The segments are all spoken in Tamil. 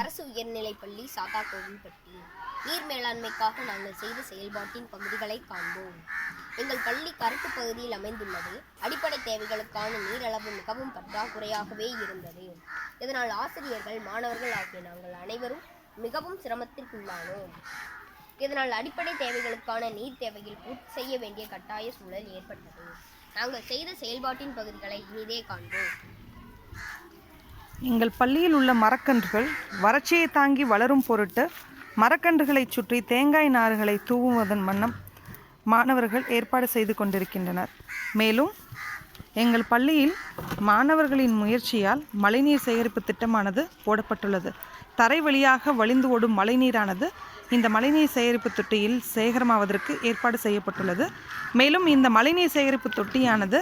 அரசு உயர்நிலைப்பள்ளி சாத்தான்கோவில்பட்டி. நீர் மேலாண்மைக்காக நாங்கள் செய்த செயல்பாட்டின் பகுதிகளை காண்போம். எங்கள் பள்ளி கருப்பு பகுதியில் அமைந்துள்ளது. அடிப்படை தேவைகளுக்கான நீரளவு மிகவும் பற்றாக்குறையாகவே இருந்தது. இதனால் ஆசிரியர்கள், மாணவர்கள் ஆகிய நாங்கள் அனைவரும் மிகவும் சிரமத்திற்குள்ளானோம். இதனால் அடிப்படை தேவைகளுக்கான நீர் தேவையில் பூர்த்தி செய்ய வேண்டிய கட்டாய சூழல் ஏற்பட்டது. நாங்கள் செய்த செயல்பாட்டின் பகுதிகளை இனிதே காண்போம். எங்கள் பள்ளியில் உள்ள மரக்கன்றுகள் வறட்சியை தாங்கி வளரும் பொருட்டு மரக்கன்றுகளை சுற்றி தேங்காய் நார்களை தூவுவதன் வண்ணம் மாணவர்கள் ஏற்பாடு செய்து கொண்டிருக்கின்றனர். மேலும் எங்கள் பள்ளியில் மாணவர்களின் முயற்சியால் மழைநீர் சேகரிப்பு திட்டமானது போடப்பட்டுள்ளது. தரை வழியாக வழிந்து ஓடும் மழைநீரானது இந்த மழைநீர் சேகரிப்பு தொட்டியில் சேகரமாவதற்கு ஏற்பாடு செய்யப்பட்டுள்ளது. மேலும் இந்த மழைநீர் சேகரிப்பு தொட்டியானது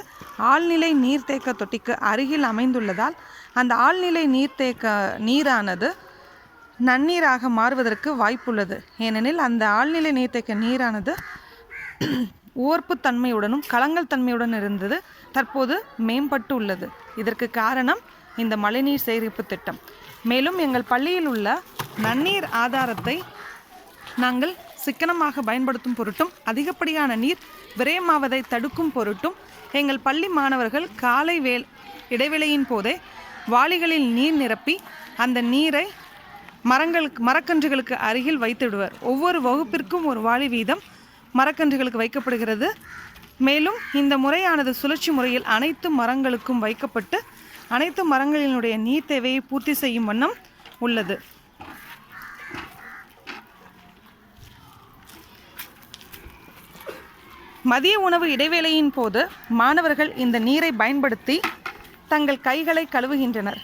ஆழ்நிலை நீர்த்தேக்க தொட்டிக்கு அருகில் அமைந்துள்ளதால் அந்த ஆழ்நிலை நீரானது நன்னீராக மாறுவதற்கு வாய்ப்புள்ளது. ஏனெனில் அந்த ஆழ்நிலை நீர்த்தேக்க நீரானது உவர்ப்பு தன்மையுடனும் கலங்கல் தன்மையுடன் இருந்தது. தற்போது மேம்பட்டு உள்ளது. இதற்கு காரணம் இந்த மழைநீர் சேகரிப்பு திட்டம். மேலும் எங்கள் பள்ளியில் உள்ள நன்னீர் ஆதாரத்தை நாங்கள் சிக்கனமாக பயன்படுத்தும் பொருட்டும் அதிகப்படியான நீர் விரயமாவதை தடுக்கும் பொருட்டும் எங்கள் பள்ளி மாணவர்கள் காலை இடைவேளையின் போதே வாளிகளில் நீர் நிரப்பி அந்த நீரை மரக்கன்றுகளுக்கு அருகில் வைத்துவிடுவர். ஒவ்வொரு வகுப்பிற்கும் ஒரு வாளி வீதம் மரக்கன்றுகளுக்கு வைக்கப்படுகிறது. மேலும் இந்த முறையானது சுழற்சி முறையில் அனைத்து மரங்களுக்கும் வைக்கப்பட்டு அனைத்து மரங்களினுடைய நீர் தேவையை பூர்த்தி செய்யும் வண்ணம் உள்ளது. மதிய உணவு இடைவேளையின் போது மாணவர்கள் இந்த நீரை பயன்படுத்தி தங்கள் கைகளை கழுவுகின்றனர்.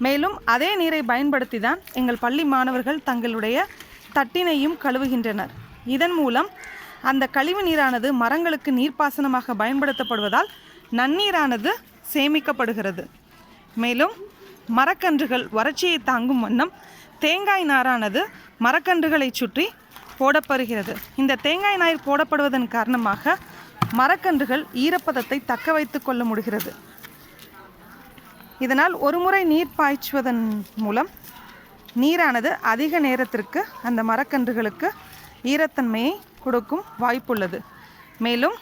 மேலும் அதே நீரை பயன்படுத்தி தான் எங்கள் பள்ளி மாணவர்கள் தங்களுடைய தட்டினையும் கழுவுகின்றனர். இதன் மூலம் அந்த கழிவு நீரானது மரங்களுக்கு நீர்ப்பாசனமாக பயன்படுத்தப்படுவதால் நன்னீரானது சேமிக்கப்படுகிறது. மேலும் மரக்கன்றுகள் வறட்சியை தாங்கும் வண்ணம் தேங்காய் நாரானது மரக்கன்றுகளை சுற்றி போடப்படுகிறது. இந்த தேங்காய் நார் போடப்படுவதன் காரணமாக மரக்கன்றுகள் ஈரப்பதத்தை தக்க வைத்து கொள்ள முடிகிறது. இதனால் ஒரு முறை நீர் பாய்ச்சுவதன் மூலம் நீரானது அதிக நேரத்திற்கு அந்த மரக்கன்றுகளுக்கு ஈரத்தன்மையை கொடுக்கும் வாய்ப்புள்ளது. மேலும்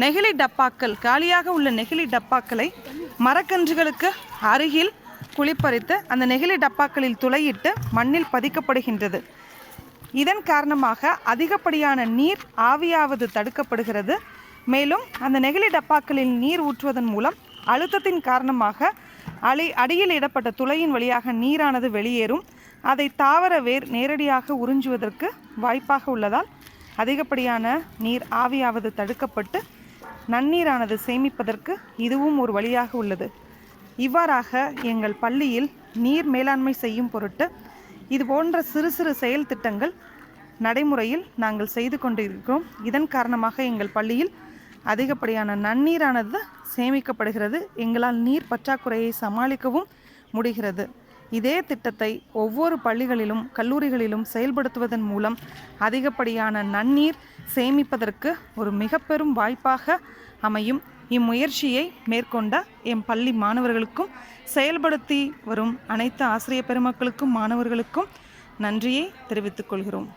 நெகிழி டப்பாக்கள், காலியாக உள்ள நெகிழி டப்பாக்களை மரக்கன்றுகளுக்கு அருகில் குளிப்பறித்து அந்த நெகிழி டப்பாக்களில் துளையிட்டு மண்ணில் பதிக்கப்படுகின்றது. இதன் காரணமாக அதிகப்படியான நீர் ஆவியாவது தடுக்கப்படுகிறது. மேலும் அந்த நெகிழி டப்பாக்களில் நீர் ஊற்றுவதன் மூலம் அழுத்தத்தின் காரணமாக அடியில் இடப்பட்ட துளையின் வழியாக நீரானது வெளியேறும். அதை தாவர வேர் நேரடியாக உறிஞ்சுவதற்கு வாய்ப்பாக உள்ளதால் அதிகப்படியான நீர் ஆவியாவது தடுக்கப்பட்டு நன்னீரானது சேமிப்பதற்கு இதுவும் ஒரு வழியாக உள்ளது. இவ்வாறாக எங்கள் பள்ளியில் நீர் மேலாண்மை செய்யும் பொருட்டு இது போன்ற சிறு சிறு செயல் திட்டங்கள் நடைமுறையில் நாங்கள் செய்து கொண்டிருக்கிறோம். இதன் காரணமாக எங்கள் பள்ளியில் அதிகப்படியான நன்னீரானது சேமிக்கப்படுகிறது. எங்களால் நீர் பற்றாக்குறையை சமாளிக்கவும் முடிகிறது. இதே திட்டத்தை ஒவ்வொரு பள்ளிகளிலும் கல்லூரிகளிலும் செயல்படுத்துவதன் மூலம் அதிகப்படியான நன்னீர் சேமிப்பதற்கு ஒரு மிக பெரும் வாய்ப்பாக அமையும். இம்முயற்சியை மேற்கொண்ட எம் பள்ளி மாணவர்களுக்கும் செயல்படுத்தி வரும் அனைத்து ஆசிரிய பெருமக்களுக்கும் மாணவர்களுக்கும் நன்றியை தெரிவித்துக் கொள்கிறோம்.